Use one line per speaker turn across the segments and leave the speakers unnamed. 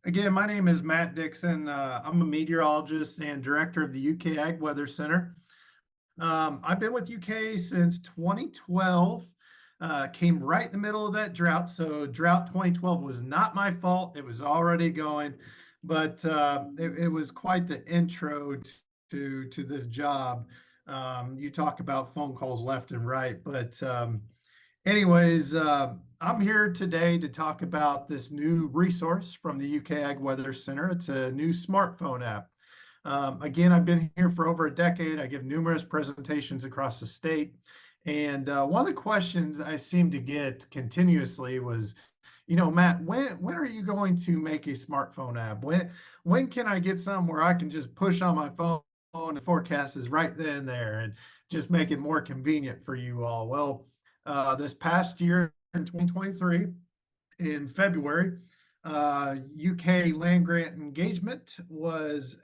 Again, my name is Matt Dixon. I'm a meteorologist and director of the UK Ag Weather Center. I've been with UK since 2012. Came right in the middle of that drought. So drought 2012 was not my fault. It was already going, but it was quite the intro to this job. You talk about phone calls left and right, but anyways, I'm here today to talk about this new resource from the UK Ag Weather Center. It's a new smartphone app. Again, I've been here for over a decade. I give numerous presentations across the state. And one of the questions I seem to get continuously was, Matt, when are you going to make a smartphone app? When can I get some where I can just push on my phone and the forecast is right then and there and just make it more convenient for you all? Well, this past year in 2023, in February, UK land grant engagement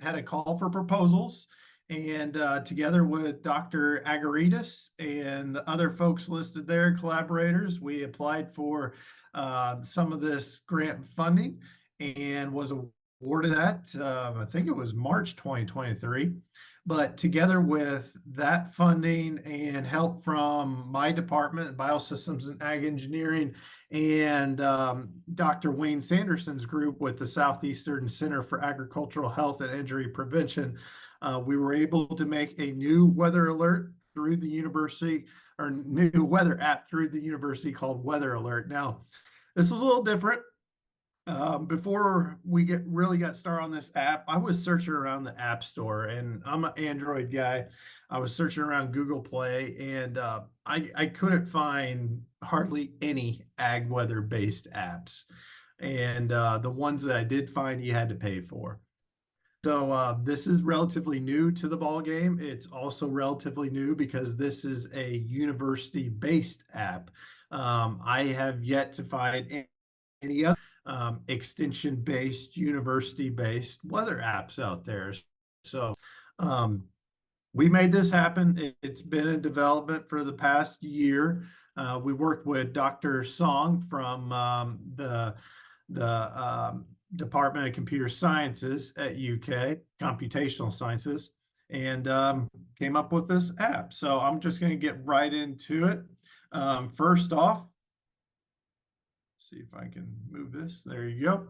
had a call for proposals, and together with Dr. Agaritas and the other folks listed there, collaborators, we applied for some of this grant funding and was awarded that. I think it was March 2023. But together with that funding and help from my department, Biosystems and Ag Engineering, and Dr. Wayne Sanderson's group with the Southeastern Center for Agricultural Health and Injury Prevention, we were able to make a new weather alert through the university, or new weather app through the university called Weather Alert. Now, this is a little different. Before we really got started on this app, I was searching around the App Store, and I'm an Android guy. I was searching around Google Play, and I couldn't find hardly any ag weather based apps. And the ones that I did find, you had to pay for. So this is relatively new to the ball game. It's also relatively new because this is a university-based app. I have yet to find any other extension-based, university-based weather apps out there. So um, we made this happen. It's been in development for the past year. We worked with Dr. Song from the Department of Computer Sciences at UK, Computational Sciences, and came up with this app. So I'm just going to get right into it. First off, see if I can move this. There you go.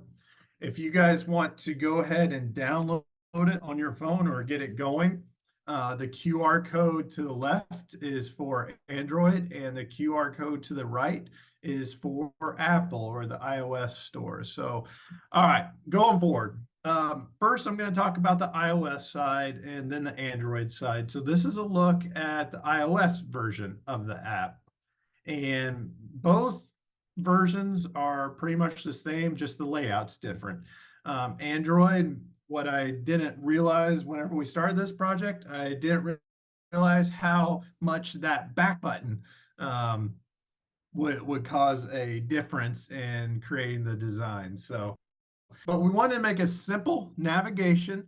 If you guys want to go ahead and download it on your phone or get it going, the QR code to the left is for Android, and the QR code to the right is for Apple or the iOS store. So, all right, going forward. First, I'm going to talk about the iOS side and then the Android side. So this is a look at the iOS version of the app. And both versions are pretty much the same, just the layout's different. Android, what I didn't realize whenever we started this project, I didn't realize how much that back button would cause a difference in creating the design. So, but we wanted to make a simple navigation.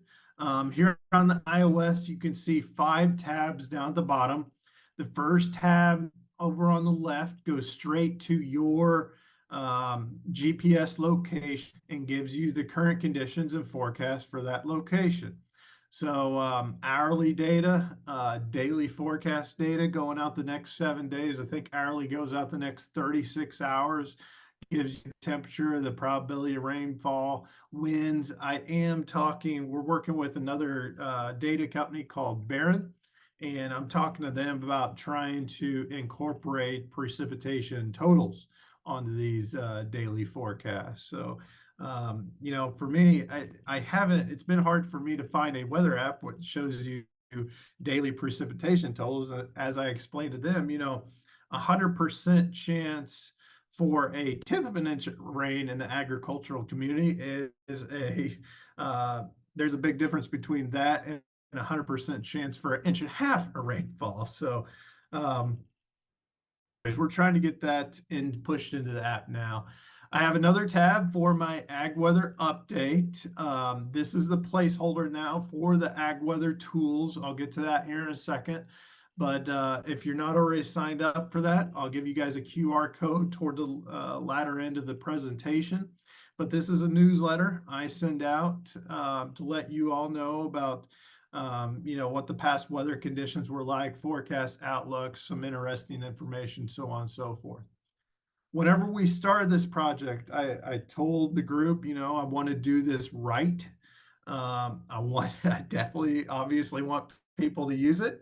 Here on the iOS, you can see 5 tabs down at the bottom. The first tab over on the left goes straight to your GPS location and gives you the current conditions and forecast for that location. So hourly data, daily forecast data going out the next 7 days. I think hourly goes out the next 36 hours. Gives you the temperature, the probability of rainfall, winds. We're working with another data company called Barron, and I'm talking to them about trying to incorporate precipitation totals onto these daily forecasts. So, for me, it's been hard for me to find a weather app which shows you daily precipitation totals. As I explained to them, 100% chance for a 10th of an inch of rain in the agricultural community there's a big difference between that and 100% chance for 1.5 inches of rainfall. So we're trying to get that pushed into the app now. I have another tab for my ag weather update. This is the placeholder now for the ag weather tools. I'll get to that here in a second. But if you're not already signed up for that, I'll give you guys a QR code toward the latter end of the presentation. but this is a newsletter I send out to let you all know about, what the past weather conditions were like, forecast outlooks, some interesting information, so on and so forth. Whenever we started this project, I told the group, I want to do this right. I definitely, obviously want people to use it.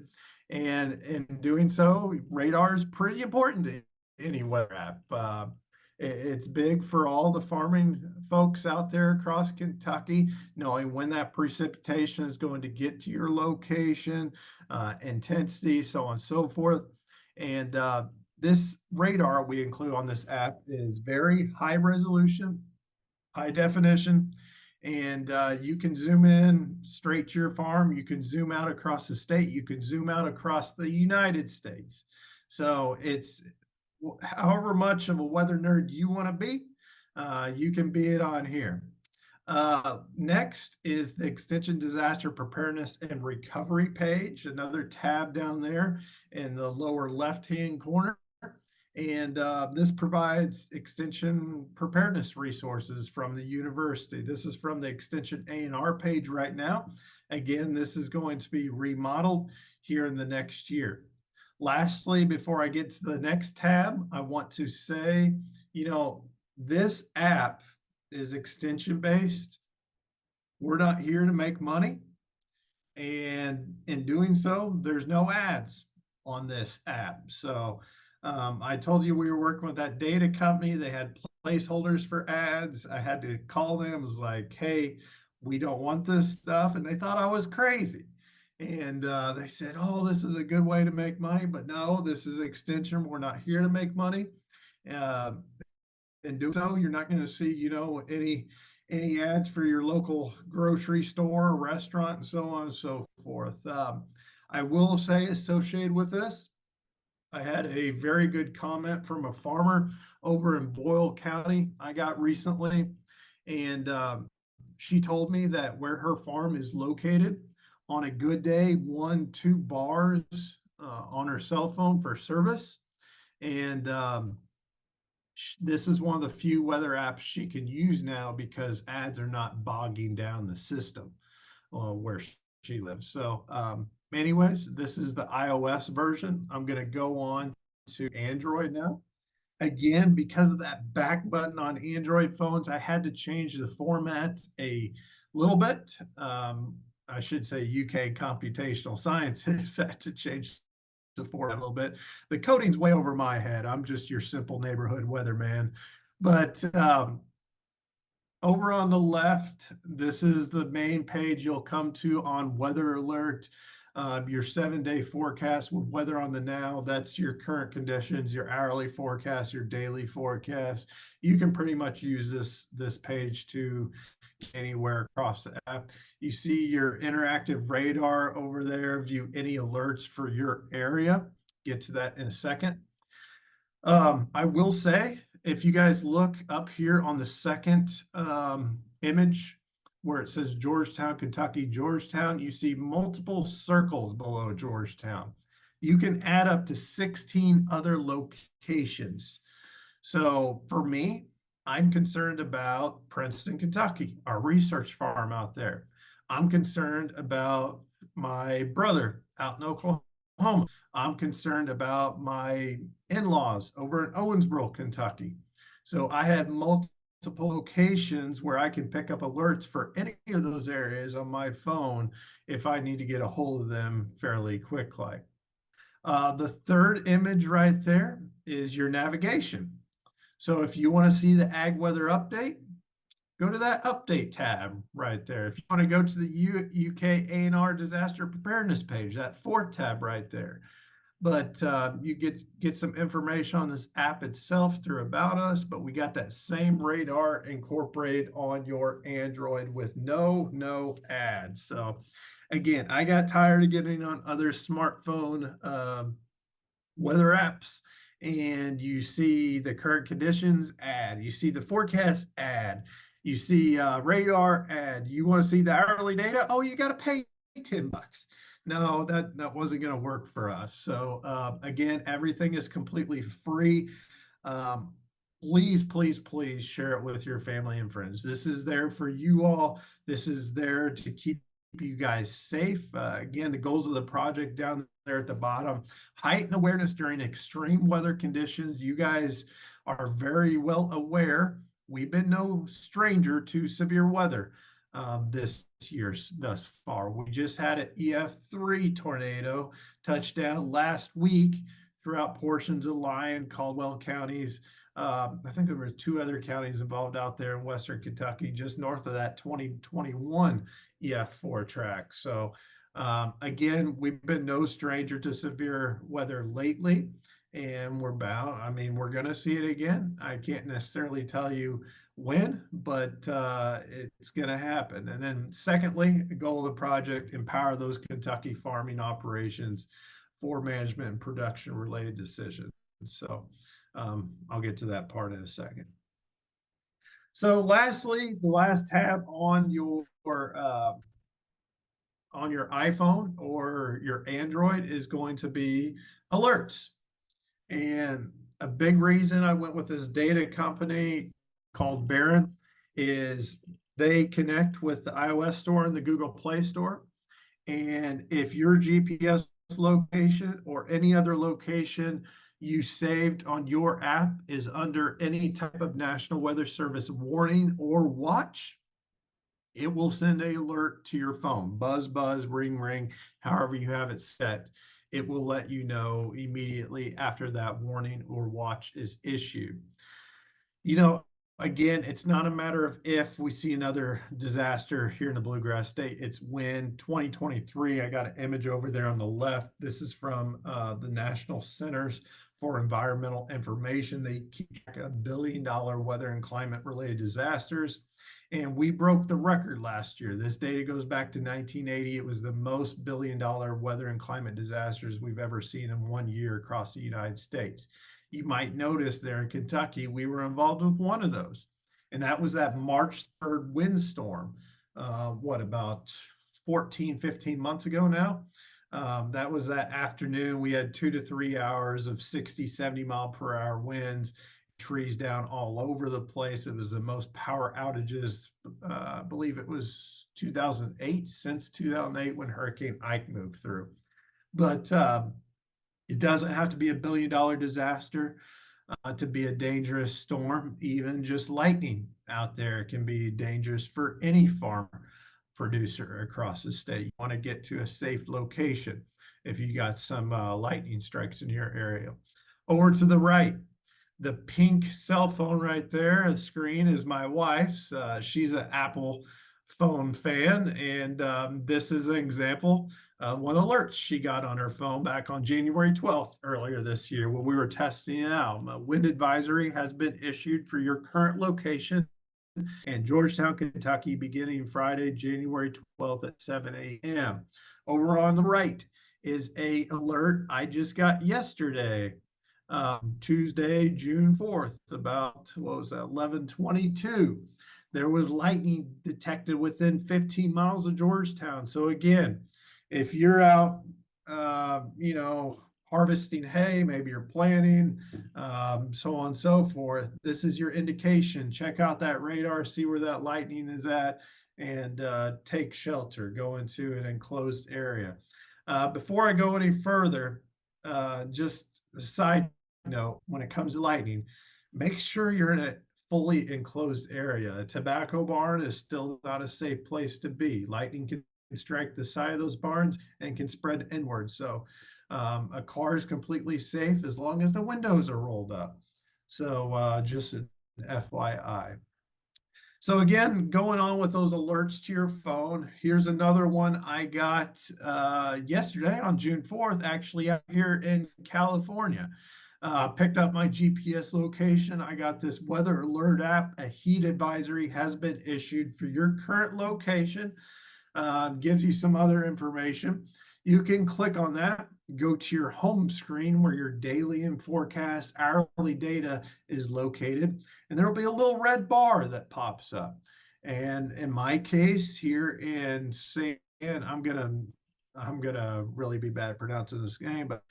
And in doing so, radar is pretty important to any weather app. It's big for all the farming folks out there across Kentucky, knowing when that precipitation is going to get to your location, intensity, so on and so forth. And this radar we include on this app is very high resolution, high definition, and you can zoom in straight to your farm. You can zoom out across the state. You can zoom out across the United States. So it's however much of a weather nerd you want to be, you can be it on here. Next is the Extension Disaster Preparedness and Recovery page, another tab down there in the lower left-hand corner. And this provides extension preparedness resources from the university. This is from the Extension A&R page right now. Again, this is going to be remodeled here in the next year. Lastly, before I get to the next tab, I want to say, this app is extension based. We're not here to make money. And in doing so, there's no ads on this app. So I told you we were working with that data company. They had placeholders for ads. I had to call them. It was like, hey, we don't want this stuff. And they thought I was crazy. And they said, oh, this is a good way to make money. But no, this is extension. We're not here to make money. Uh, and do so, you're not going to see, any ads for your local grocery store, restaurant, and so on and so forth. I will say, associated with this, I had a very good comment from a farmer over in Boyle County I got recently, and she told me that where her farm is located, on a good day, 1-2 bars on her cell phone for service, and this is one of the few weather apps she can use now because ads are not bogging down the system where she lives. So, anyways, this is the iOS version. I'm going to go on to Android now. Again, because of that back button on Android phones, I had to change the format a little bit. I should say UK computational sciences had to change the format a little bit. The coding's way over my head. I'm just your simple neighborhood weatherman. But over on the left, this is the main page you'll come to on Weather Alert. Your 7-day forecast with weather on the now. That's your current conditions, your hourly forecast, your daily forecast. You can pretty much use this page to anywhere across the app. You see your interactive radar over there, view any alerts for your area. Get to that in a second. I will say, if you guys look up here on the second image where it says Georgetown, Kentucky, Georgetown, you see multiple circles below Georgetown. You can add up to 16 other locations. So for me, I'm concerned about Princeton, Kentucky, our research farm out there. I'm concerned about my brother out in Oklahoma. I'm concerned about my in-laws over in Owensboro, Kentucky. So I have multiple locations where I can pick up alerts for any of those areas on my phone if I need to get a hold of them fairly quickly. The third image right there is your navigation. So if you want to see the ag weather update, go to that update tab right there. If you want to go to the UK A&R disaster preparedness page, that fourth tab right there. But you get some information on this app itself through About Us, but we got that same radar incorporated on your Android with no ads. So again, I got tired of getting on other smartphone weather apps, and you see the current conditions ad, you see the forecast ad, you see radar ad. You want to see the hourly data? Oh, you got to pay $10. No, that wasn't going to work for us. So again, everything is completely free. Um, please, please, please share it with your family and friends. This is there for you all. This is there to keep you guys safe. Again, the goals of the project down there at the bottom, heighten awareness during extreme weather conditions. You guys are very well aware. We've been no stranger to severe weather this year thus far. We just had an EF3 tornado touchdown last week throughout portions of Lyon, Caldwell counties. I think there were two other counties involved out there in Western Kentucky, just north of that 2021 EF4 track. So again, we've been no stranger to severe weather lately, and we're bound. I mean, we're going to see it again. I can't necessarily tell you when, but it's going to happen. And then secondly, the goal of the project, empower those Kentucky farming operations for management and production related decisions. So I'll get to that part in a second. So lastly, the last tab on your iPhone or your Android is going to be alerts. And a big reason I went with this data company called Baron is they connect with the iOS store and the Google Play Store. And if your GPS location or any other location you saved on your app is under any type of National Weather Service warning or watch, it will send a alert to your phone. Buzz, buzz, ring, ring, however you have it set. It will let you know immediately after that warning or watch is issued. You know, again, it's not a matter of if we see another disaster here in the Bluegrass State. It's when 2023. I got an image over there on the left. This is from the National Centers for Environmental Information. They keep track of $1 billion weather and climate related disasters. And we broke the record last year. This data goes back to 1980. It was the most $1 billion weather and climate disasters we've ever seen in one year across the United States. You might notice there in Kentucky, we were involved with one of those. And that was that March 3rd windstorm. About 14, 15 months ago now? That was that afternoon. We had 2 to 3 hours of 60, 70 mile per hour winds, trees down all over the place. It was the most power outages. I believe it was 2008, since 2008 when Hurricane Ike moved through. But it doesn't have to be $1 billion disaster to be a dangerous storm. Even just lightning out there can be dangerous for any farmer producer across the state. You want to get to a safe location if you got some lightning strikes in your area. Over to the right, the pink cell phone right there, the screen is my wife's. She's an Apple phone fan, and this is an example of one of the alerts she got on her phone back on January 12th earlier this year when we were testing it out. A wind advisory has been issued for your current location in Georgetown, Kentucky, beginning Friday, January 12th at 7 a.m. Over on the right is a alert I just got yesterday, Tuesday, June 4th, about, what was that, 11:22. There was lightning detected within 15 miles of Georgetown. So again, if you're out, harvesting hay, maybe you're planting, so on and so forth, this is your indication. Check out that radar, see where that lightning is at, and take shelter. Go into an enclosed area. Before I go any further, just a side note, when it comes to lightning, make sure you're in a fully enclosed area. A tobacco barn is still not a safe place to be. Lightning can strike the side of those barns and can spread inward. So a car is completely safe as long as the windows are rolled up. So just an FYI. So again, going on with those alerts to your phone, here's another one I got yesterday on June 4th, actually out here in California. Picked up my GPS location. I got this weather alert app. A heat advisory has been issued for your current location. Gives you some other information. You can click on that, go to your home screen where your daily and forecast hourly data is located, and there will be a little red bar that pops up. And in my case here in I'm gonna really be bad at pronouncing this name, but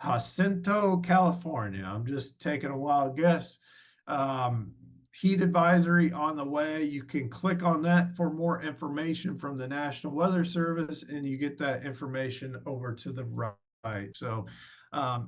Jacinto, California. I'm just taking a wild guess. Um, Heat advisory on the way. You can click on that for more information from the National Weather Service, and you get that information over to the right. So,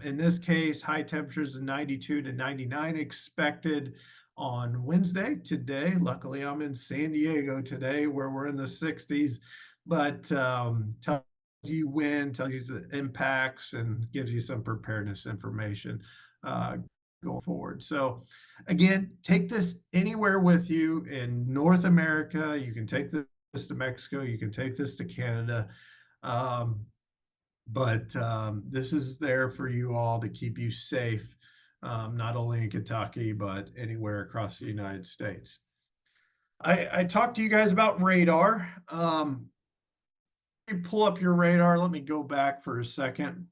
in this case, high temperatures of 92 to 99 expected on Wednesday today. Luckily, I'm in San Diego today where we're in the 60s, but tells you when, tells you the impacts, and gives you some preparedness information uh, going forward. So, again, take this anywhere with you in North America. You can take this to Mexico, you can take this to Canada. Um, but this is there for you all to keep you safe, not only in Kentucky, but anywhere across the United States. I talked to you guys about radar. You pull up your radar. Let me go back for a second.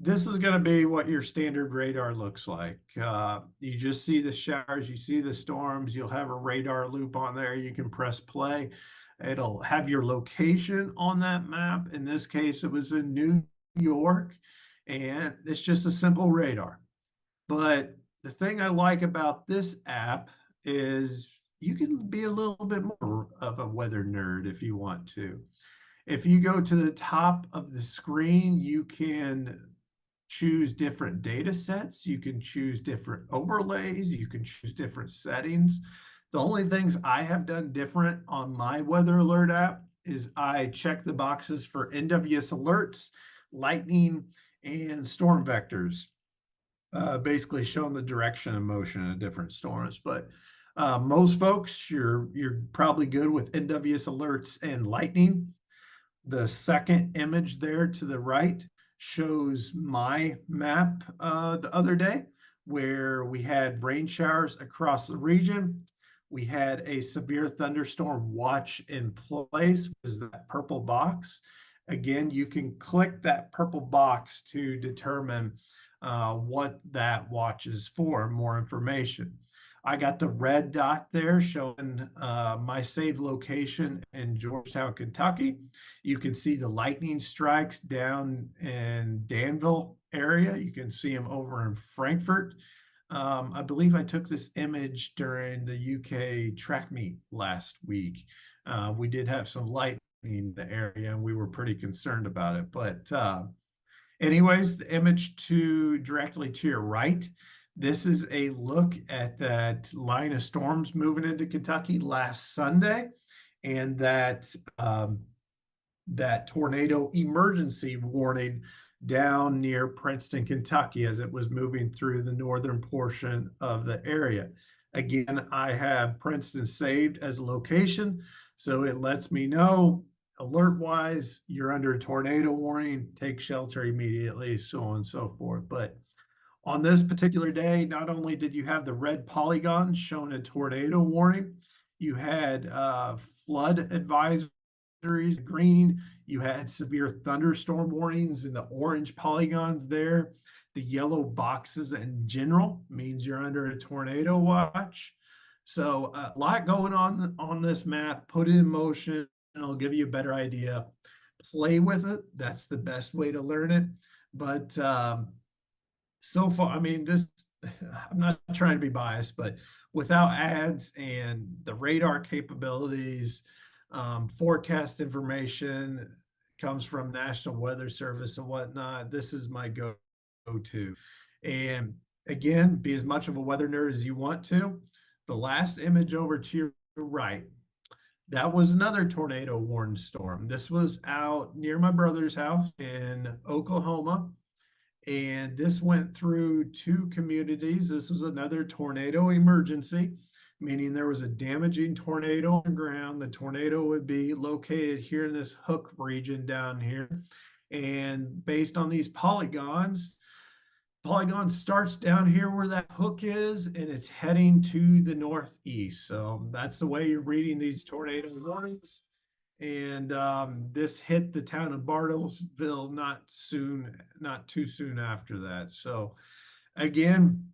This is going to be what your standard radar looks like. You just see the showers, you see the storms, you'll have a radar loop on there. You can press play. It'll have your location on that map. In this case, it was in New York, and it's just a simple radar. But the thing I like about this app is you can be a little bit more of a weather nerd if you want to. If you go to the top of the screen, you can choose different data sets. You can choose different overlays. You can choose different settings. The only things I have done different on my weather alert app is I check the boxes for NWS alerts, lightning, and storm vectors, basically showing the direction and motion of different storms. But most folks, you're probably good with NWS alerts and lightning. The second image there to the right shows my map the other day where we had rain showers across the region. We had a severe thunderstorm watch in place, is that purple box. Again, you can click that purple box to determine what that watch is for, more information. I got the red dot there showing my saved location in Georgetown, Kentucky. You can see the lightning strikes down in Danville area. You can see them over in Frankfurt. I believe I took this image during the UK track meet last week. We did have some lightning in the area and we were pretty concerned about it. But anyways, the image to directly to your right, this is a look at that line of storms moving into Kentucky last Sunday, and that tornado emergency warning down near Princeton, Kentucky, as it was moving through the northern portion of the area. Again, I have Princeton saved as a location, so it lets me know alert wise, you're under a tornado warning, take shelter immediately, so on and so forth. But on this particular day, not only did you have the red polygons showing a tornado warning, you had flood advisories, green, you had severe thunderstorm warnings in the orange polygons there. The yellow boxes in general means you're under a tornado watch. So a lot going on this map. Put it in motion, and it'll give you a better idea. Play with it. That's the best way to learn it. But so far, I mean, this, I'm not trying to be biased, but without ads and the radar capabilities, forecast information comes from National Weather Service and whatnot, this is my go-to. And again, be as much of a weather nerd as you want to. The last image over to your right, that was another tornado warned storm. This was out near my brother's house in Oklahoma, and this went through two communities. This was another tornado emergency, meaning there was a damaging tornado on the ground. The tornado would be located here in this hook region down here. And based on these polygons, polygon starts down here where that hook is, and it's heading to the northeast. So that's the way you're reading these tornado warnings. And this hit the town of Bartlesville not too soon after that. So again,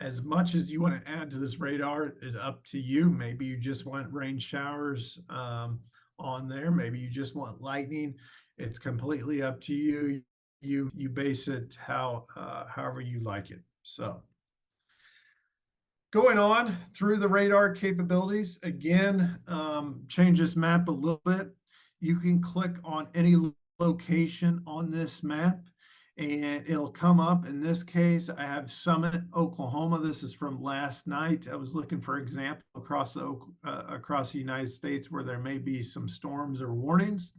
as much as you want to add to this radar is up to you. Maybe you just want rain showers on there. Maybe you just want lightning. It's completely up to you. You base it however you like it. So Going on through the radar capabilities, again, change this map a little bit. You can click on any location on this map and it'll come up. In this case, I have Summit, Oklahoma. This is from last night. I was looking for example across the United States where there may be some storms or warnings.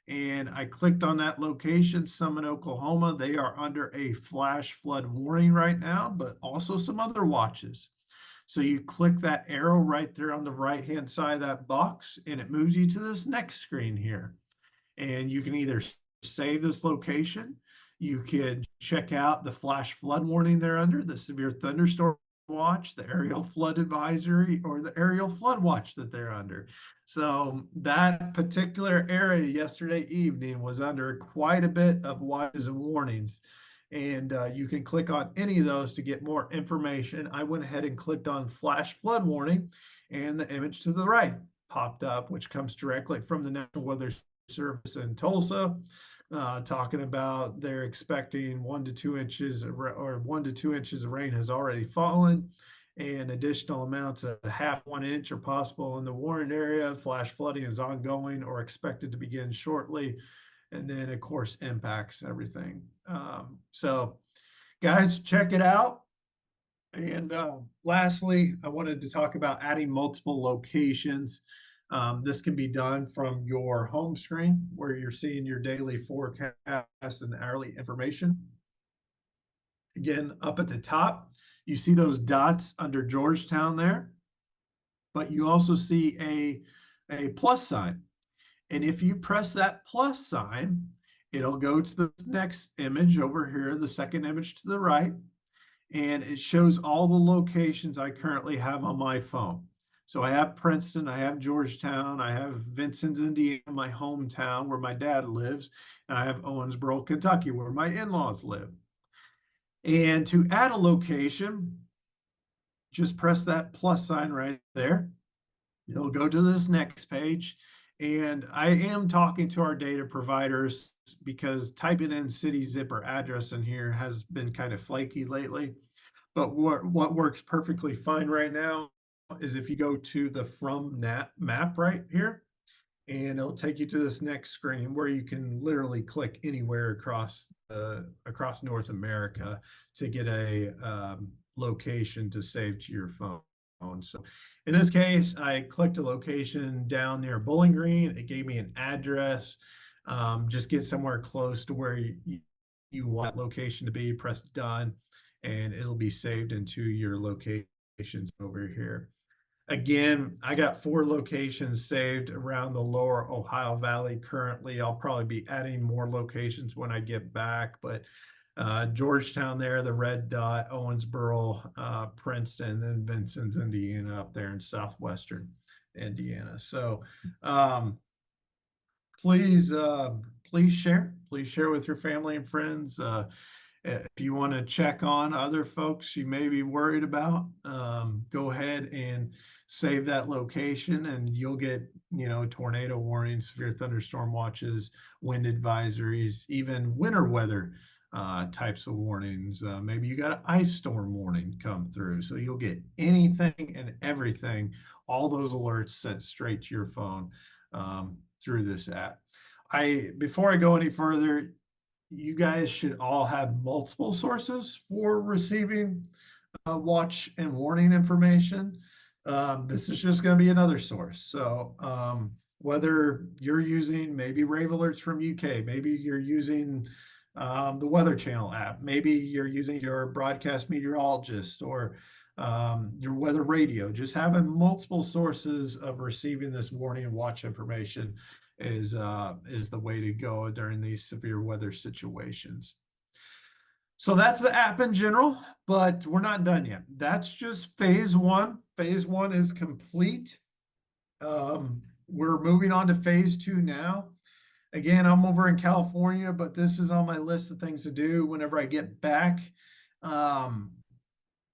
And I clicked on that location, Summit, Oklahoma. They are under a flash flood warning right now, but also some other watches. So you click that arrow right there on the right-hand side of that box, and it moves you to this next screen here. And you can either save this location, you could check out the flash flood warning they're under, the severe thunderstorm watch, the aerial flood advisory, or the aerial flood watch that they're under. So that particular area yesterday evening was under quite a bit of watches and warnings. And you can click on any of those to get more information. I went ahead and clicked on flash flood warning, and the image to the right popped up, which comes directly from the National Weather Service in Tulsa, talking about they're expecting 1 to 2 inches or 1 to 2 inches of rain has already fallen, and additional amounts of half 1 inch are possible in the Warren area. Flash flooding is ongoing or expected to begin shortly, and then of course impacts everything. So, guys, check it out. And lastly, I wanted to talk about adding multiple locations. This can be done from your home screen where you're seeing your daily forecast and hourly information. Again, up at the top, you see those dots under Georgetown there, but you also see a plus sign. And if you press that plus sign, it'll go to the next image over here, the second image to the right, and it shows all the locations I currently have on my phone. So I have Princeton, I have Georgetown, I have Vincent, Indiana, my hometown where my dad lives, and I have Owensboro, Kentucky, where my in-laws live. And to add a location, just press that plus sign right there. You'll go to this next page. And I am talking to our data providers because typing in city zip or address in here has been kind of flaky lately. But what works perfectly fine right now is if you go to the from map right here, and it'll take you to this next screen where you can literally click anywhere across North America to get a location to save to your phone. So in this case, I clicked a location down near Bowling Green. It gave me an address. Just get somewhere close to where you want that location to be. Press done, and it'll be saved into your locations over here. Again, I got 4 locations saved around the lower Ohio Valley currently. I'll probably be adding more locations when I get back, but Georgetown there, the red dot, Owensboro, Princeton, then Vincent's, Indiana up there in southwestern Indiana. So please, please share with your family and friends. If you want to check on other folks you may be worried about, go ahead and save that location and you'll get, tornado warnings, severe thunderstorm watches, wind advisories, even winter weather types of warnings. Maybe you got an ice storm warning come through. So you'll get anything and everything, all those alerts sent straight to your phone through this app. Before I go any further, you guys should all have multiple sources for receiving watch and warning information. This is just going to be another source. So whether you're using maybe Rave Alerts from UK, maybe you're using the Weather Channel app, maybe you're using your broadcast meteorologist or your weather radio, just having multiple sources of receiving this warning and watch information is the way to go during these severe weather situations. So that's the app in general, but we're not done yet. That's just phase 1. Phase 1 is complete. We're moving on to phase 2 now. Again, I'm over in California, but this is on my list of things to do whenever I get back.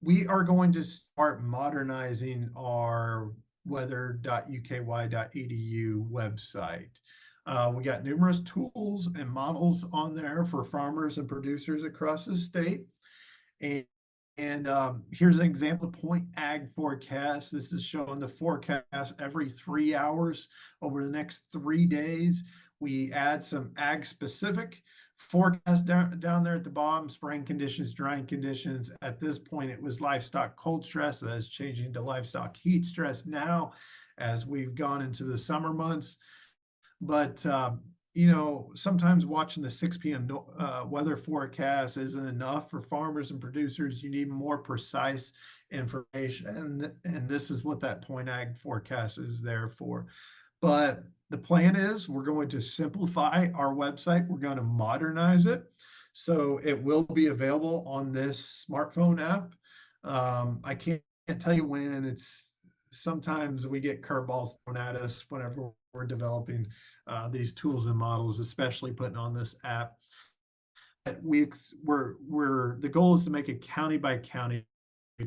We are going to start modernizing our weather.uky.edu website. We got numerous tools and models on there for farmers and producers across the state. And And here's an example of point ag forecast. This is showing the forecast every 3 hours over the next 3 days. We add some ag specific forecast down there at the bottom, spraying conditions, drying conditions. At this point, it was livestock cold stress. That is changing to livestock heat stress now as we've gone into the summer months. But sometimes watching the 6 p.m. Weather forecast isn't enough for farmers and producers. You need more precise information, and this is what that point ag forecast is there for. But the plan is we're going to simplify our website. We're going to modernize it. So it will be available on this smartphone app. I can't tell you when. It's sometimes we get curveballs thrown at us whenever we're developing these tools and models, especially putting on this app. But we're the goal is to make it county by county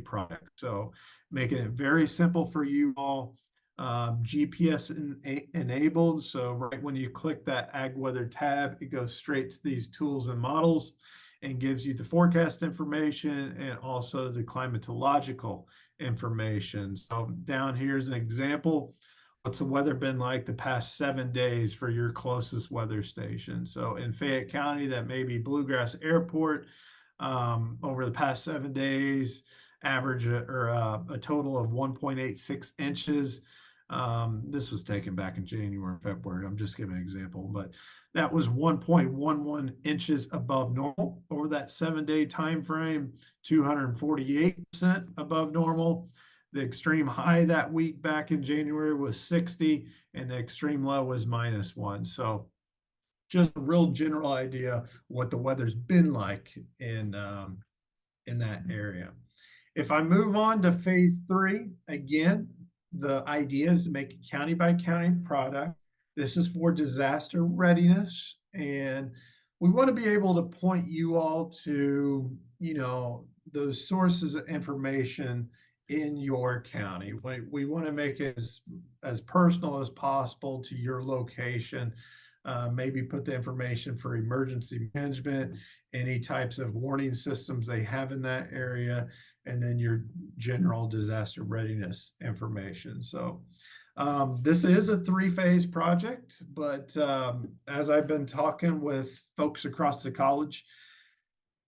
product. So making it very simple for you all, GPS enabled. So right when you click that ag weather tab, it goes straight to these tools and models and gives you the forecast information and also the climatological information. So down here's an example. What's the weather been like the past 7 days for your closest weather station? So in Fayette County, that may be Bluegrass Airport. Over the past 7 days, average a total of 1.86 inches. This was taken back in January and February. I'm just giving an example, but that was 1.11 inches above normal over that 7 day time frame, 248% above normal. The extreme high that week back in January was 60, and the extreme low was -1. So just a real general idea what the weather's been like in that area. If I move on to phase 3, again, the idea is to make a county by county product. This is for disaster readiness, and we want to be able to point you all to, those sources of information in your county. We want to make it as personal as possible to your location. Maybe put the information for emergency management, any types of warning systems they have in that area, and then your general disaster readiness information. So this is a 3-phase project, but as I've been talking with folks across the college,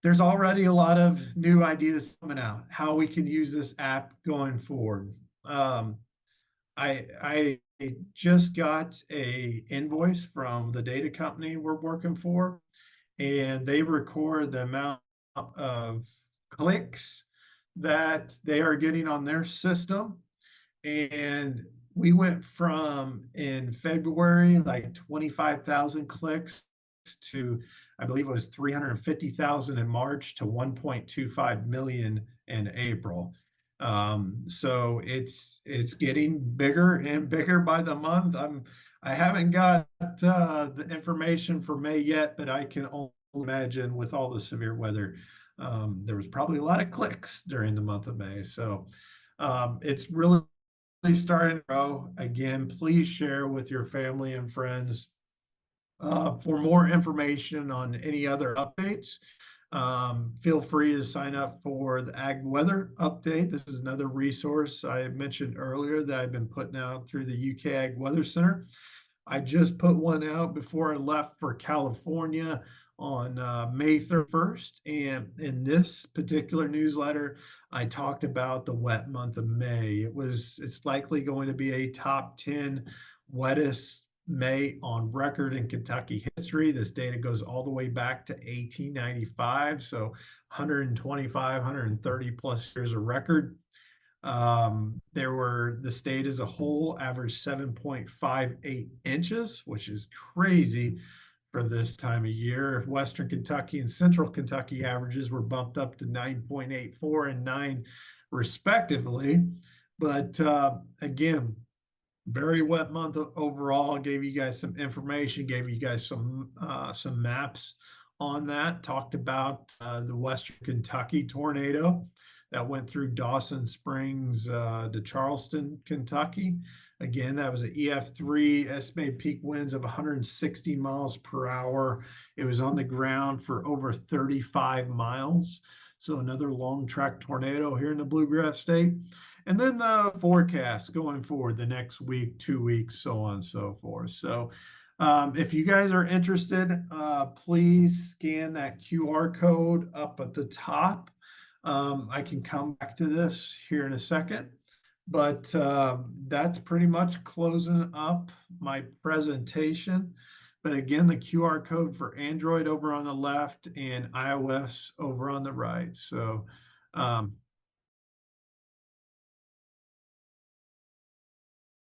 there's already a lot of new ideas coming out, how we can use this app going forward. I just got a invoice from the data company we're working for, and they record the amount of clicks that they are getting on their system. And we went from in February, like 25,000 clicks to, I believe it was 350,000 in March to 1.25 million in April. So it's getting bigger and bigger by the month. I haven't got the information for May yet, but I can only imagine with all the severe weather, there was probably a lot of clicks during the month of May. So it's really starting to grow. Again, please share with your family and friends. For more information on any other updates, feel free to sign up for the Ag Weather Update. This is another resource I mentioned earlier that I've been putting out through the UK Ag Weather Center. I just put one out before I left for California on May 31st. And in this particular newsletter, I talked about the wet month of May. It's likely going to be a top 10 wettest May on record in Kentucky history. This data goes all the way back to 1895. So 125, 130 plus years of record. The state as a whole averaged 7.58 inches, which is crazy for this time of year. Western Kentucky and Central Kentucky averages were bumped up to 9.84 and 9 respectively. But again, very wet month overall. Gave you guys some information, gave you guys some maps on that. Talked about the Western Kentucky tornado that went through Dawson Springs to Charleston, Kentucky. Again, that was an EF3, estimated peak winds of 160 miles per hour. It was on the ground for over 35 miles. So another long track tornado here in the Bluegrass State. And then the forecast going forward the next week, 2 weeks, so on and so forth. So if you guys are interested, please scan that QR code up at the top. I can come back to this here in a second, but that's pretty much closing up my presentation. But again, the QR code for Android over on the left and iOS over on the right. So